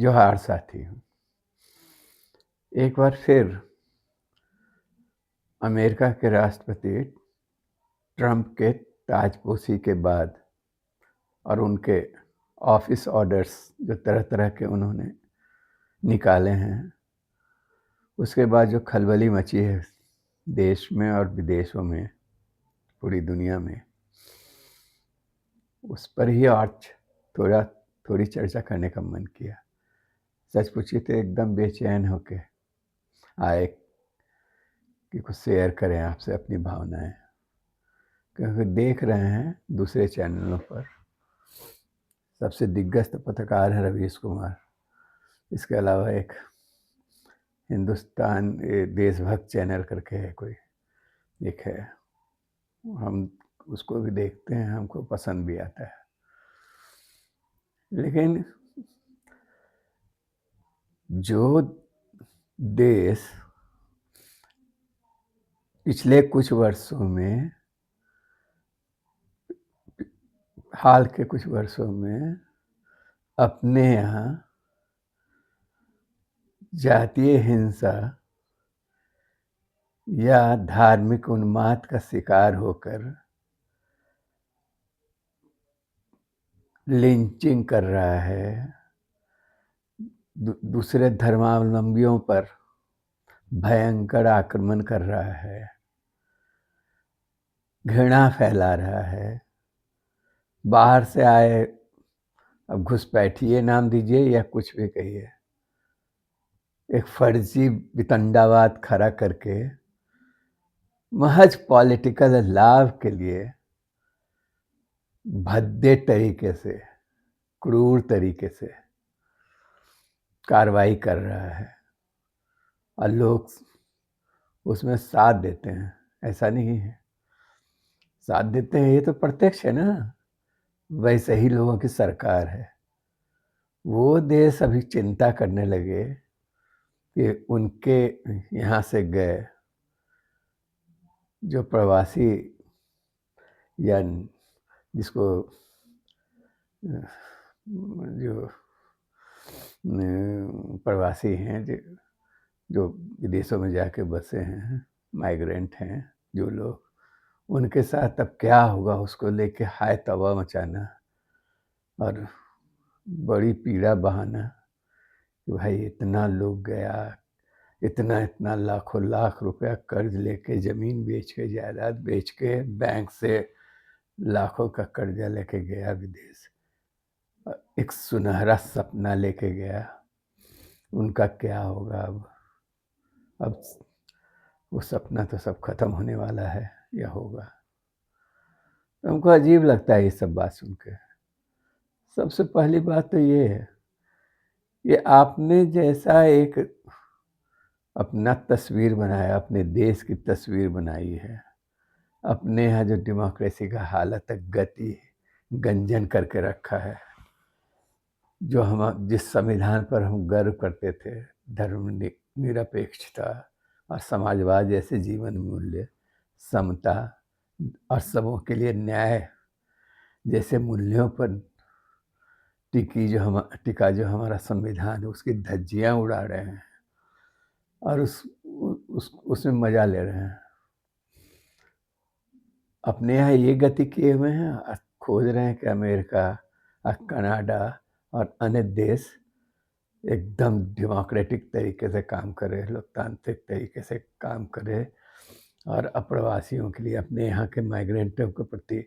जोहार साथी। एक बार फिर अमेरिका के राष्ट्रपति ट्रंप के ताजपोशी के बाद और उनके ऑफिस ऑर्डर्स जो तरह-तरह के उन्होंने निकाले हैं, उसके बाद जो खलबली मची है देश में और विदेशों में, पूरी दुनिया में, उस पर ही आज थोड़ी चर्चा करने का मन किया। सच पूछिए तो एकदम बेचैन होके आए कि कुछ शेयर करें आपसे अपनी भावनाएं, क्योंकि देख रहे हैं दूसरे चैनलों पर सबसे दिग्गज पत्रकार है रवीश कुमार। इसके अलावा एक हिंदुस्तान देशभक्त चैनल करके है कोई, एक है, हम उसको भी देखते हैं, हमको पसंद भी आता है। लेकिन जो देश पिछले कुछ वर्षों में, हाल के कुछ वर्षों में अपने यहाँ जातीय हिंसा या धार्मिक उन्माद का शिकार होकर लिंचिंग कर रहा है, दूसरे धर्मावलंबियों पर भयंकर आक्रमण कर रहा है, घृणा फैला रहा है, बाहर से आए, अब घुसपैठिए नाम दीजिए या कुछ भी कहिए, एक फर्जी वितंडावाद खड़ा करके महज पॉलिटिकल लाभ के लिए भद्दे तरीके से, क्रूर तरीके से कार्रवाई कर रहा है और लोग उसमें साथ देते हैं। ऐसा नहीं है, साथ देते हैं ये तो प्रत्यक्ष है ना, वैसे ही लोगों की सरकार है। वो देश अभी चिंता करने लगे कि उनके यहाँ से गए जो प्रवासी या जिसको जो प्रवासी हैं जो विदेशों में जाके बसे हैं, माइग्रेंट हैं जो लोग, उनके साथ अब क्या होगा उसको लेके हाय तौबा मचाना और बड़ी पीड़ा बहाना कि भाई इतना लोग गया, इतना लाखों लाख रुपया कर्ज लेके, ज़मीन बेच के, जायदाद बेच के, बैंक से लाखों का कर्जा लेके गया विदेश, एक सुनहरा सपना लेके गया, उनका क्या होगा अब वो सपना तो सब खत्म होने वाला है या होगा। हमको अजीब लगता है ये सब बात सुन के। सबसे पहली बात तो ये है, ये आपने जैसा एक अपना तस्वीर बनाया, अपने देश की तस्वीर बनाई है, अपने यहाँ जो डेमोक्रेसी का हालत गति गंजन करके रखा है, जो हम जिस संविधान पर हम गर्व करते थे, धर्म निरपेक्षता और समाजवाद जैसे जीवन मूल्य, समता और सबों के लिए न्याय जैसे मूल्यों पर टिका जो हमारा संविधान है, उसकी धज्जियां उड़ा रहे हैं और उसमें मजा ले रहे हैं। अपने यहाँ ये गति किए हुए हैं और खोज रहे हैं कि अमेरिका और कनाडा और अन्य देश एकदम डेमोक्रेटिक तरीके से काम करे, लोकतांत्रिक तरीके से काम करे और अप्रवासियों के लिए, अपने यहाँ के माइग्रेंटों के प्रति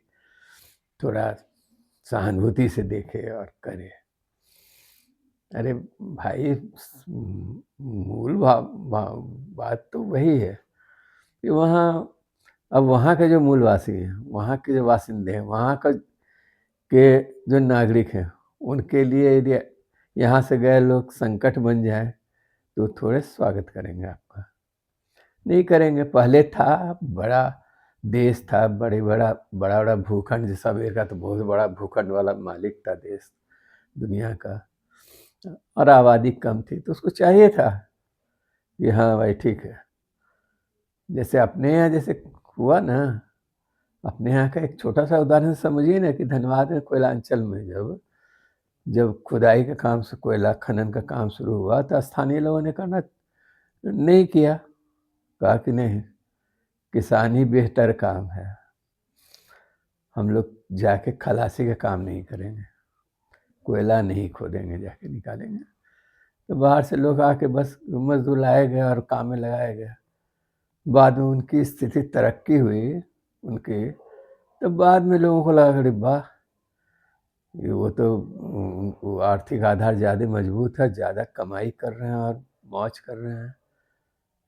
थोड़ा सहानुभूति से देखे और करे। अरे भाई, मूल बात तो वही है कि वहाँ के जो मूलवासी हैं, वहाँ के जो वासिंदे हैं, वहाँ के जो नागरिक हैं, उनके लिए यदि यहाँ से गए लोग संकट बन जाए तो थोड़े स्वागत करेंगे आपका, नहीं करेंगे। पहले था, बड़ा देश था, बड़ा भूखंड, जैसा अमेरिका तो बहुत बड़ा भूखंड वाला मालिक था देश दुनिया का, और आबादी कम थी, तो उसको चाहिए था कि हाँ भाई ठीक है। जैसे अपने यहाँ जैसे हुआ ना, अपने यहाँ का एक छोटा सा उदाहरण समझिए ना कि धनबाद में, कोयलांचल में जब जब खुदाई का काम से कोयला खनन का काम शुरू हुआ तो स्थानीय लोगों ने करना नहीं किया, कहा कि नहीं, किसान ही बेहतर काम है, हम लोग जाके खलासी का काम नहीं करेंगे, कोयला नहीं खोदेंगे, जाके निकालेंगे। तो बाहर से लोग आके बस मजदूर लाए गए और काम में लगाया गया। बाद में उनकी स्थिति तरक्की हुई उनकी, तो बाद में लोगों को लगा अरे वाह, ये वो तो वो आर्थिक आधार ज़्यादा मजबूत है, ज़्यादा कमाई कर रहे हैं और मौज कर रहे हैं।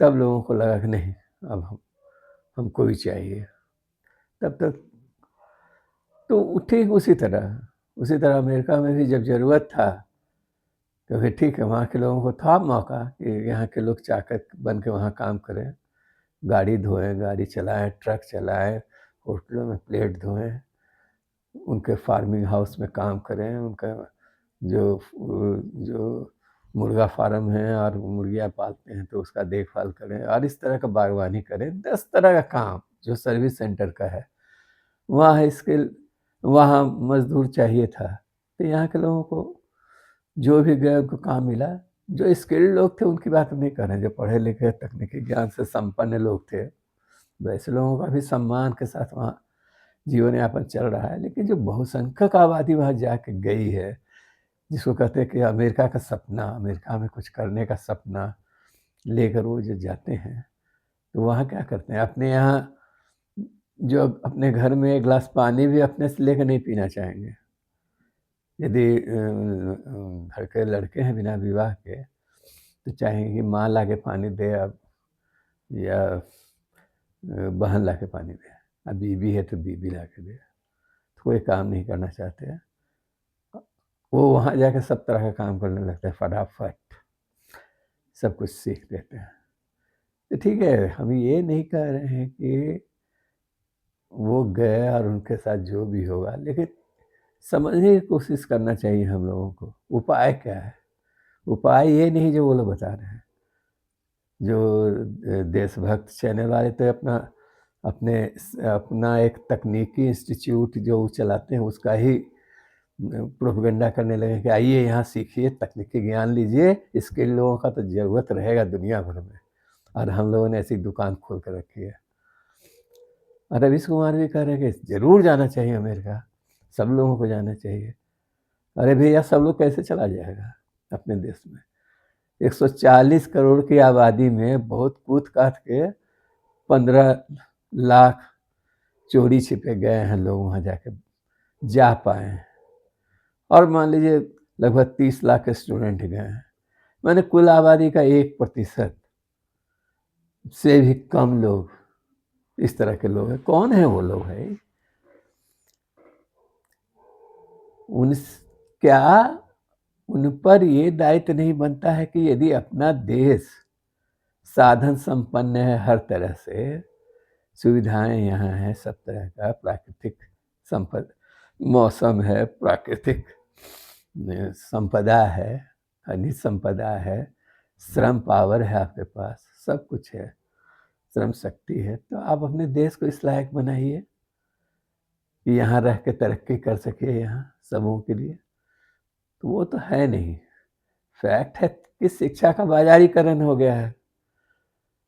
तब लोगों को लगा कि नहीं, अब हमको भी चाहिए। तब तक तो ठीक उसी तरह अमेरिका में भी जब ज़रूरत था तो फिर ठीक है, वहाँ के लोगों को था मौका कि यहाँ के लोग चाकर बन के वहाँ काम करें, गाड़ी धोएं, गाड़ी चलाएं, ट्रक चलाएं, होटलों में प्लेट धोएं, उनके फार्मिंग हाउस में काम करें, उनका जो जो मुर्गा फार्म है और मुर्गियाँ पालते हैं तो उसका देखभाल करें और इस तरह का बागवानी करें। 10 तरह का काम जो सर्विस सेंटर का है, वहाँ स्किल, वहाँ मज़दूर चाहिए था। तो यहाँ के लोगों को जो भी गए उनको काम मिला। जो स्किल्ड लोग थे उनकी बात हम नहीं कर रहे हैं, जो पढ़े लिखे तकनीकी ज्ञान से संपन्न लोग थे, वैसे लोगों का भी सम्मान के साथ वहाँ जीवन यापन चल रहा है। लेकिन जो बहुसंख्यक आबादी वहाँ जाके गई है, जिसको कहते हैं कि अमेरिका का सपना, अमेरिका में कुछ करने का सपना लेकर वो जो जाते हैं, तो वहाँ क्या करते हैं, अपने यहाँ जो अपने घर में एक गिलास पानी भी अपने से लेकर नहीं पीना चाहेंगे। यदि घर के लड़के हैं बिना विवाह के, तो चाहेंगे कि माँ ला के पानी दे अब, या बहन ला के पानी दे, अब बीबी है तो बीबी ला के दे। तो कोई काम नहीं करना चाहते हैं, वो वहाँ जाकर सब तरह का काम करने लगते हैं, फटाफट सब कुछ सीख लेते हैं। तो ठीक है, हम ये नहीं कह रहे हैं कि वो गए और उनके साथ जो भी होगा, लेकिन समझने की कोशिश करना चाहिए हम लोगों को, उपाय क्या है। उपाय ये नहीं जो वो लोग बता रहे हैं। जो देशभक्त चैनल वाले तो अपना एक तकनीकी इंस्टीट्यूट जो वो चलाते हैं उसका ही प्रोपेगेंडा करने लगे कि आइए यहाँ सीखिए, तकनीकी ज्ञान लीजिए, इसके लोगों का तो ज़रूरत रहेगा दुनिया भर में। और हम लोगों ने ऐसी दुकान खोल कर रखी है। और रवीश कुमार भी कह रहे हैं कि ज़रूर जाना चाहिए अमेरिका, सब लोगों को जाना चाहिए। अरे भैया, सब लोग कैसे चला जाएगा अपने देश में? 140 करोड़ की आबादी में बहुत कूद काट के 15 लाख चोरी छिपे गए हैं लोग वहाँ जाके जा पाए हैं। और मान लीजिए लगभग 30 लाख स्टूडेंट गए हैं, मैंने कुल आबादी का 1% से भी कम लोग इस तरह के लोग हैं। कौन है वो लोग है? उन क्या उन पर ये दायित्व नहीं बनता है कि यदि अपना देश साधन संपन्न है, हर तरह से सुविधाएं यहाँ हैं, सब तरह का प्राकृतिक संपदा, मौसम है, प्राकृतिक संपदा है, खनिज संपदा है, श्रम पावर है आपके पास, सब कुछ है, श्रम शक्ति है, तो आप अपने देश को इस लायक बनाइए कि यहाँ रह के तरक्की कर सके यहाँ सबों के लिए। तो वो तो है नहीं। फैक्ट है कि शिक्षा का बाजारीकरण हो गया है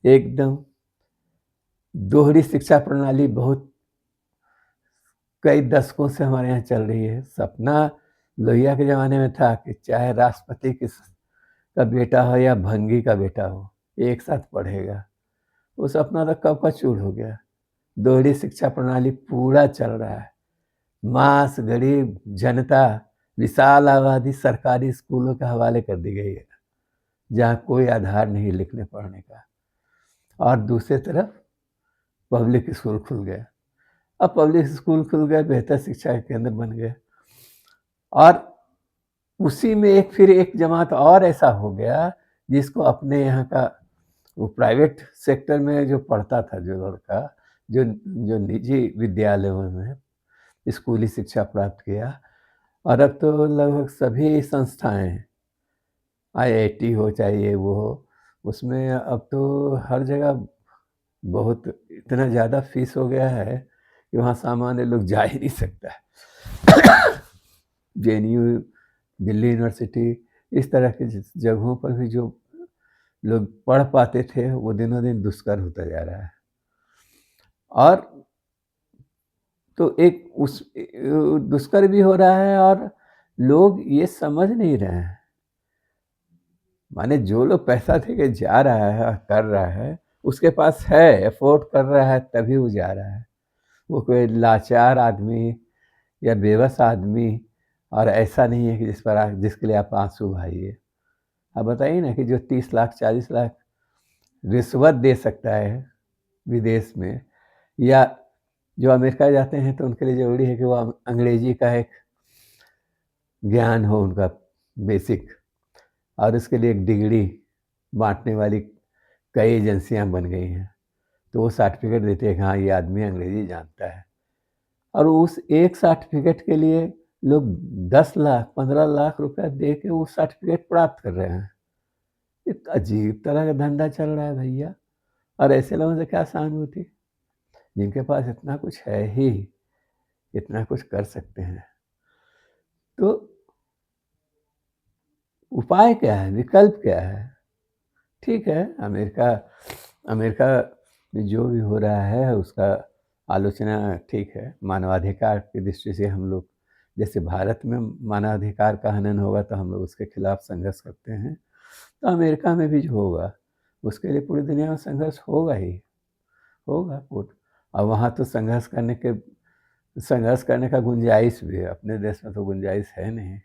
एकदम। दोहरी शिक्षा प्रणाली बहुत कई दशकों से हमारे यहाँ चल रही है। सपना लोहिया के ज़माने में था कि चाहे राष्ट्रपति का बेटा हो या भंगी का बेटा हो, एक साथ पढ़ेगा। वो सपना तो कब का चूर हो गया। दोहरी शिक्षा प्रणाली पूरा चल रहा है। मास गरीब जनता, विशाल आबादी सरकारी स्कूलों के हवाले कर दी गई है, जहाँ कोई आधार नहीं लिखने पढ़ने का। और दूसरी तरफ पब्लिक स्कूल खुल गए। अब पब्लिक स्कूल खुल गए, बेहतर शिक्षा के केंद्र बन गए। और उसी में फिर एक जमात और ऐसा हो गया जिसको अपने यहाँ का वो प्राइवेट सेक्टर में जो पढ़ता था, जो लड़का जो निजी विद्यालयों में स्कूली शिक्षा प्राप्त किया, और अब तो लगभग सभी संस्थाएं, आईआईटी हो चाहे ये वो हो, उसमें अब तो हर जगह बहुत इतना ज़्यादा फीस हो गया है कि वहाँ सामान्य लोग जा ही नहीं सकता है। जेएनयू दिल्ली यूनिवर्सिटी, इस तरह की जगहों पर भी जो लोग पढ़ पाते थे, वो दिनों दिन दुष्कर होता जा रहा है। और तो एक उस दुष्कर भी हो रहा है और लोग ये समझ नहीं रहे हैं। माने जो लोग पैसा देके जा रहा है और कर रहा है, उसके पास है, अफ़ोर्ड कर रहा है तभी वो जा रहा है। वो कोई लाचार आदमी या बेबस आदमी और ऐसा नहीं है कि जिसके लिए आप आँसू बहाइए। आप बताइए ना कि जो 30 लाख, 40 लाख रिश्वत दे सकता है विदेश में, या जो अमेरिका जाते हैं तो उनके लिए ज़रूरी है कि वो अंग्रेजी का एक ज्ञान हो उनका बेसिक, और उसके लिए एक डिग्री बाँटने वाली कई एजेंसियाँ बन गई हैं। तो वो सर्टिफ़िकेट देते हैं कि हाँ, ये आदमी अंग्रेज़ी जानता है। और उस एक सर्टिफ़िकेट के लिए लोग 10 लाख, 15 लाख रुपया दे के वो सर्टिफ़िकेट प्राप्त कर रहे हैं। एक अजीब तरह का धंधा चल रहा है भैया। और ऐसे लोगों से क्या सहानुभूति, जिनके पास इतना कुछ है ही, इतना कुछ कर सकते हैं। तो उपाय क्या है? विकल्प क्या है? ठीक है, अमेरिका अमेरिका में जो भी हो रहा है उसका आलोचना ठीक है। मानवाधिकार की दृष्टि से हम लोग, जैसे भारत में मानवाधिकार का हनन होगा तो हम लोग उसके खिलाफ संघर्ष करते हैं, तो अमेरिका में भी जो होगा उसके लिए पूरी दुनिया में संघर्ष होगा ही होगा। और वहाँ तो संघर्ष करने का गुंजाइश भी है। अपने देश में तो गुंजाइश है नहीं।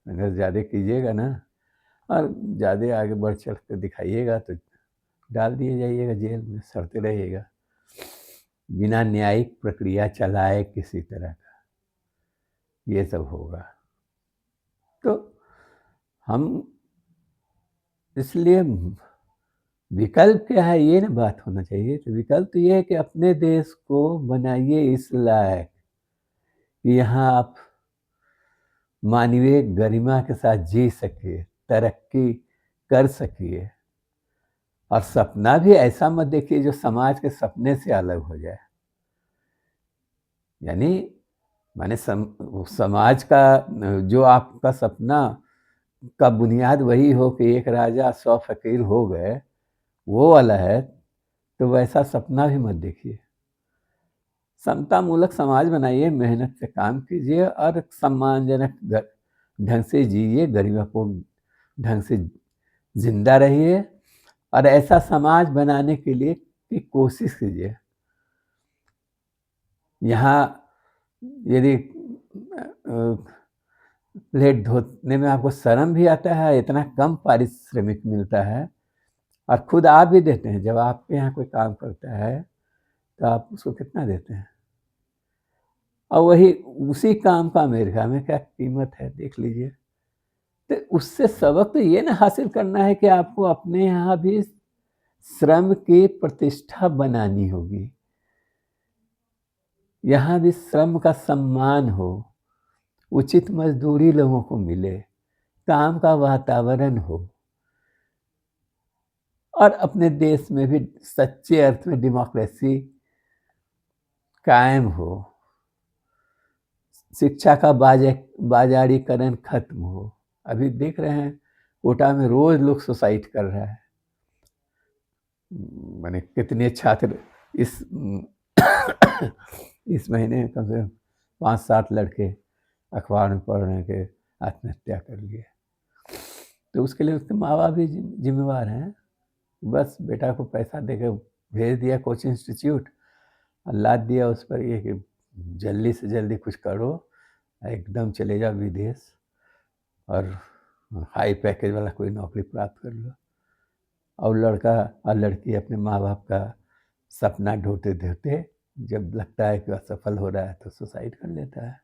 संघर्ष ज़्यादा कीजिएगा ना, और ज़्यादा आगे बढ़ चढ़ कर दिखाइएगा तो डाल दिए जाइएगा जेल में, सड़ते रहिएगा। बिना न्यायिक प्रक्रिया चलाए किसी तरह का, ये सब होगा। तो हम इसलिए विकल्प क्या है, ये ना बात होना चाहिए। तो विकल्प तो ये है कि अपने देश को बनाइए इस लायक कि यहाँ आप मानवीय गरिमा के साथ जी सकिए, तरक्की कर सकिए। और सपना भी ऐसा मत देखिए जो समाज के सपने से अलग हो जाए। यानी माने समाज का जो आपका सपना का बुनियाद वही हो कि एक राजा 100 फ़कीर हो गए, वो वाला है, तो वैसा सपना भी मत देखिए। समतामूलक समाज बनाइए, मेहनत से काम कीजिए और सम्मानजनक ढंग से जिए, गरिमापूर्ण ढंग से जिंदा रहिए, और ऐसा समाज बनाने के लिए की कोशिश कीजिए। यहाँ यदि प्लेट धोने में आपको शर्म भी आता है, इतना कम पारिश्रमिक मिलता है, और खुद आप भी देते हैं। जब आपके यहाँ कोई काम करता है तो आप उसको कितना देते हैं, और वही उसी काम का अमेरिका में क्या कीमत है देख लीजिए। तो उससे सबक तो ये ना हासिल करना है कि आपको अपने यहाँ भी श्रम की प्रतिष्ठा बनानी होगी, यहाँ भी श्रम का सम्मान हो, उचित मजदूरी लोगों को मिले, काम का वातावरण हो, और अपने देश में भी सच्चे अर्थ में डेमोक्रेसी कायम हो, शिक्षा का बाजारीकरण खत्म हो। अभी देख रहे हैं कोटा में रोज लोग सुसाइड कर रहा है। माने कितने छात्र इस इस महीने कम से कम 5-7 लड़के अखबार में पढ़ रहे हैं कि आत्महत्या कर लिए। तो उसके लिए उसके माँ बाप भी जिम्मेवार हैं। बस बेटा को पैसा देकर भेज दिया कोचिंग इंस्टीट्यूट, और लाद दिया उस पर ये कि जल्दी से जल्दी कुछ करो, एकदम चले जाओ विदेश और हाई पैकेज वाला कोई नौकरी प्राप्त कर लो। और लड़का और लड़की अपने माँ बाप का सपना ढूंढते ढूंढते जब लगता है कि असफल हो रहा है तो सुसाइड कर लेता है।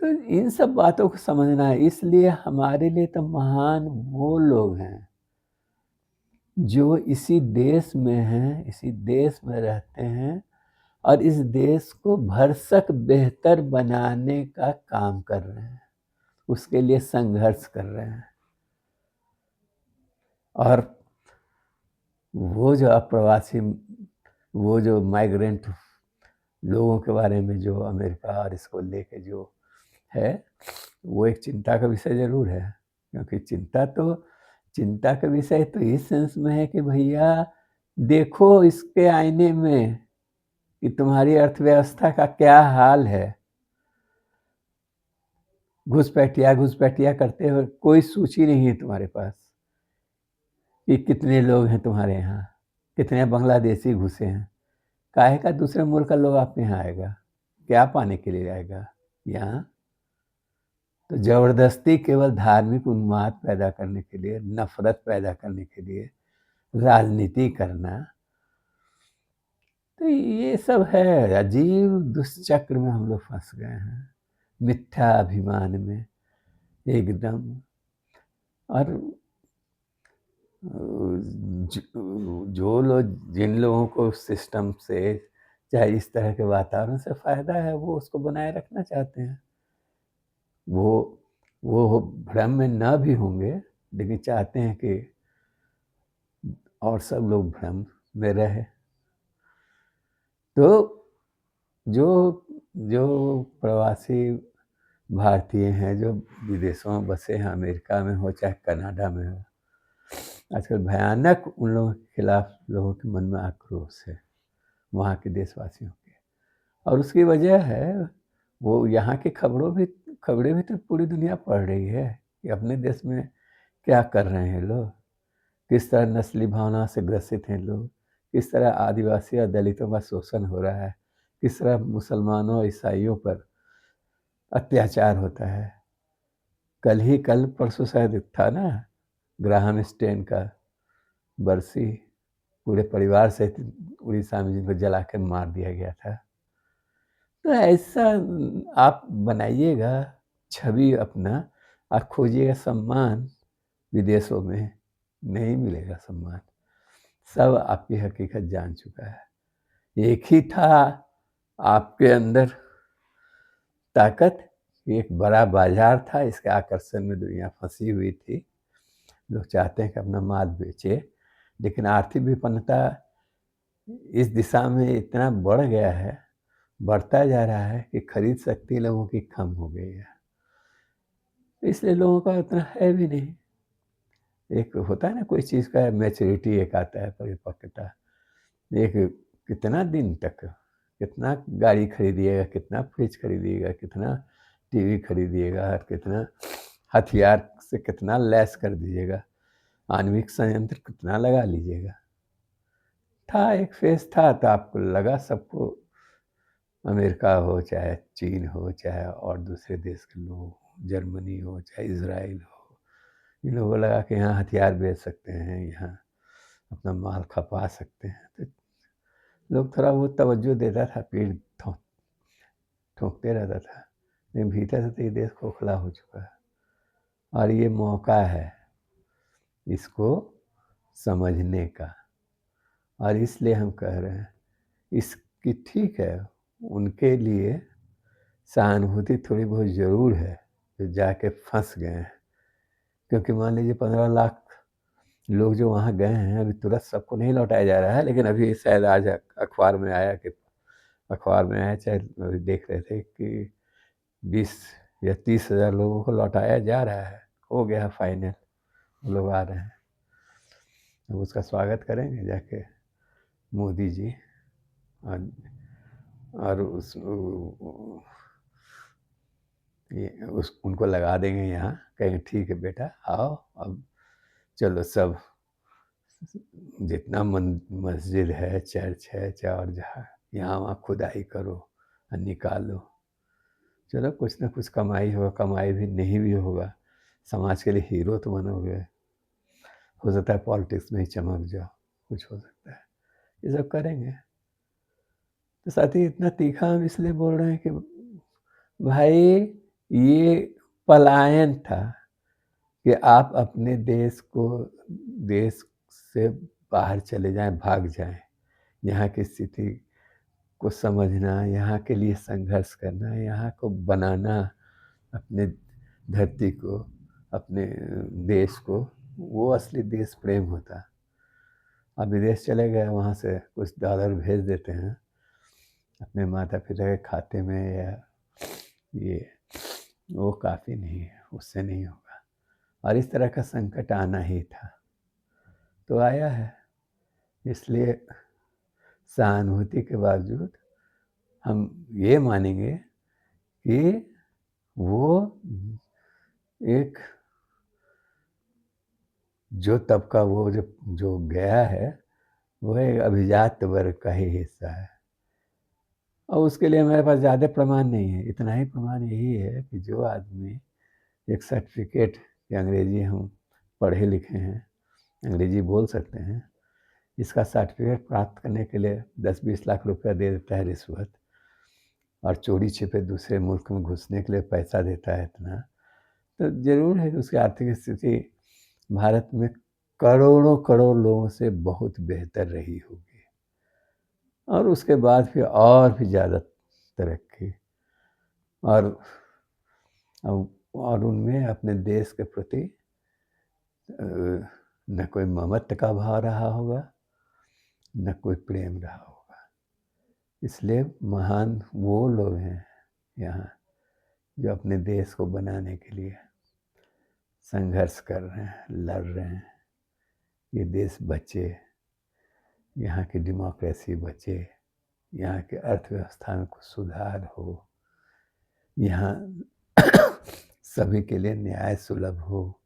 तो इन सब बातों को समझना है। इसलिए हमारे लिए तो महान वो लोग हैं जो इसी देश में हैं, इसी देश में रहते हैं, और इस देश को भरसक बेहतर बनाने का काम कर रहे हैं, उसके लिए संघर्ष कर रहे हैं। और वो जो अप्रवासी, वो जो माइग्रेंट लोगों के बारे में जो अमेरिका और इसको लेके जो है, वो एक चिंता का विषय ज़रूर है, क्योंकि चिंता का विषय तो इस सेंस में है कि भैया देखो इसके आईने में कि तुम्हारी अर्थव्यवस्था का क्या हाल है। घुसपैठिया करते हो, कोई सूची नहीं है तुम्हारे पास कि कितने लोग हैं तुम्हारे यहाँ, कितने बांग्लादेशी घुसे हैं। काहे का दूसरे मुल्क का लोग आपके यहाँ आएगा? क्या पाने के लिए आएगा यहाँ? तो ज़बरदस्ती केवल धार्मिक उन्माद पैदा करने के लिए, नफ़रत पैदा करने के लिए राजनीति करना, तो ये सब है। अजीब दुष्चक्र में हम लोग फँस गए हैं, मिथ्या अभिमान में एकदम। और जो लोग जिन लोगों को सिस्टम से चाहे इस तरह के वातावरण से फ़ायदा है, वो उसको बनाए रखना चाहते हैं। वो भ्रम में न भी होंगे, लेकिन चाहते हैं कि और सब लोग भ्रम में रहे। तो जो जो प्रवासी भारतीय हैं, जो विदेशों में बसे हैं, अमेरिका में हो चाहे कनाडा में हो, आजकल भयानक उन लोगों के खिलाफ लोगों के मन में आक्रोश है, वहाँ के देशवासियों के। और उसकी वजह है, वो यहाँ की खबरें भी तो पूरी दुनिया पढ़ रही है कि अपने देश में क्या कर रहे हैं लोग, किस तरह नस्ली भावना से ग्रसित हैं लोग, किस तरह आदिवासी और दलितों का शोषण हो रहा है, किस तरह मुसलमानों और ईसाइयों पर अत्याचार होता है। कल परसों शायद था ना, ग्राहम स्टेन का बरसी, पूरे परिवार सहित उड़ीसा में जिनको जला के मार दिया गया था। तो ऐसा आप बनाइएगा छवि अपना और खोजिएगा सम्मान, विदेशों में नहीं मिलेगा सम्मान। सब आपकी हकीकत जान चुका है। एक ही था आपके अंदर ताकत, एक बड़ा बाजार था, इसके आकर्षण में दुनिया फंसी हुई थी। लोग चाहते हैं कि अपना माल बेचे, लेकिन आर्थिक विपन्नता इस दिशा में इतना बढ़ गया है, बढ़ता जा रहा है कि खरीद शक्ति लोगों की कम हो गई है। इसलिए लोगों का उतना है भी नहीं। एक होता है ना कोई चीज़ का मैच्योरिटी, एक आता है परिपक्वता। एक कितना दिन तक, कितना गाड़ी खरीदिएगा, कितना फ्रिज खरीदिएगा, कितना टीवी खरीदिएगा, कितना हथियार से कितना लैस कर दीजिएगा, आणविक संयंत्र कितना लगा लीजिएगा। था एक फेज था, तो आपको लगा सबको, अमेरिका हो चाहे चीन हो चाहे और दूसरे देश के लोग, जर्मनी हो चाहे इजराइल हो, इन लोगों को लगा कि यहाँ हथियार बेच सकते हैं, यहाँ अपना माल खपा सकते हैं। तो लोग थोड़ा वो तवज्जो देता था, पीठ ठोंकते रहता था, लेकिन भीतर से तो ये देश खोखला हो चुका है। और ये मौका है इसको समझने का, और इसलिए हम कह रहे हैं इसकी, ठीक है उनके लिए सहानुभूति थोड़ी बहुत ज़रूर है जो जाके फंस गए हैं, क्योंकि मान लीजिए 15 लाख लोग जो वहाँ गए हैं, अभी तुरंत सबको नहीं लौटाया जा रहा है, लेकिन अभी शायद आज अखबार में आया चाहे अभी देख रहे थे कि 20 या 30,000 लोगों को लौटाया जा रहा है, हो गया फाइनल, वो लोग आ रहे हैं। अब उसका स्वागत करेंगे जाके मोदी जी, और उनको लगा देंगे यहाँ, कहेंगे ठीक है बेटा आओ, अब चलो सब जितना मस्जिद है, चर्च है, चाहे और जहाँ यहाँ वहाँ खुदाई करो और निकालो, चलो कुछ ना कुछ कमाई होगा, कमाई भी नहीं भी होगा, समाज के लिए हीरो तो बनोगे, हो सकता है पॉलिटिक्स में ही चमक जाओ, कुछ हो सकता है, ये सब करेंगे। तो साथ ही इतना तीखा हम इसलिए बोल रहे हैं कि भाई ये पलायन था कि आप अपने देश से बाहर चले जाएं, भाग जाएं, यहाँ की स्थिति को समझना, यहाँ के लिए संघर्ष करना, यहाँ को बनाना, अपने धरती को, अपने देश को, वो असली देश प्रेम होता। अब विदेश चले गए, वहाँ से कुछ डॉलर भेज देते हैं अपने माता पिता के खाते में, या ये वो काफ़ी नहीं है, उससे नहीं होगा और इस तरह का संकट आना ही था, तो आया है। इसलिए सहानुभूति के बावजूद हम ये मानेंगे कि वो एक जो तबका वो जो जो गया है, वो एक अभिजात वर्ग का ही हिस्सा है और उसके लिए मेरे पास ज़्यादा प्रमाण नहीं है। इतना ही प्रमाण यही है कि जो आदमी एक सर्टिफ़िकेट कि अंग्रेज़ी हम पढ़े लिखे हैं, अंग्रेज़ी बोल सकते हैं, इसका सर्टिफ़िकेट प्राप्त करने के लिए 10-20 लाख रुपया दे देता है रिश्वत और चोरी छिपे दूसरे मुल्क में घुसने के लिए पैसा देता है इतना, तो ज़रूर है कि उसकी आर्थिक स्थिति भारत में करोड़ों-करोड़ लोगों से बहुत बेहतर रही होगी और उसके बाद फिर और भी ज़्यादा तरक्की और और उनमें अपने देश के प्रति न कोई ममत्व का भाव रहा होगा, न कोई प्रेम रहा होगा। इसलिए महान वो लोग हैं यहाँ जो अपने देश को बनाने के लिए संघर्ष कर रहे हैं, लड़ रहे हैं। ये देश बचे, यहाँ की डेमोक्रेसी बचे, यहाँ की अर्थव्यवस्था में कुछ सुधार हो, यहाँ सभी के लिए न्याय सुलभ हो,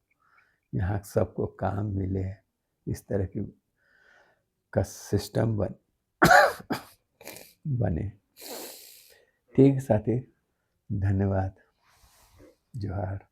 यहाँ सबको काम मिले, इस तरह की का सिस्टम बने। ठीक है साथी, धन्यवाद। जोहार।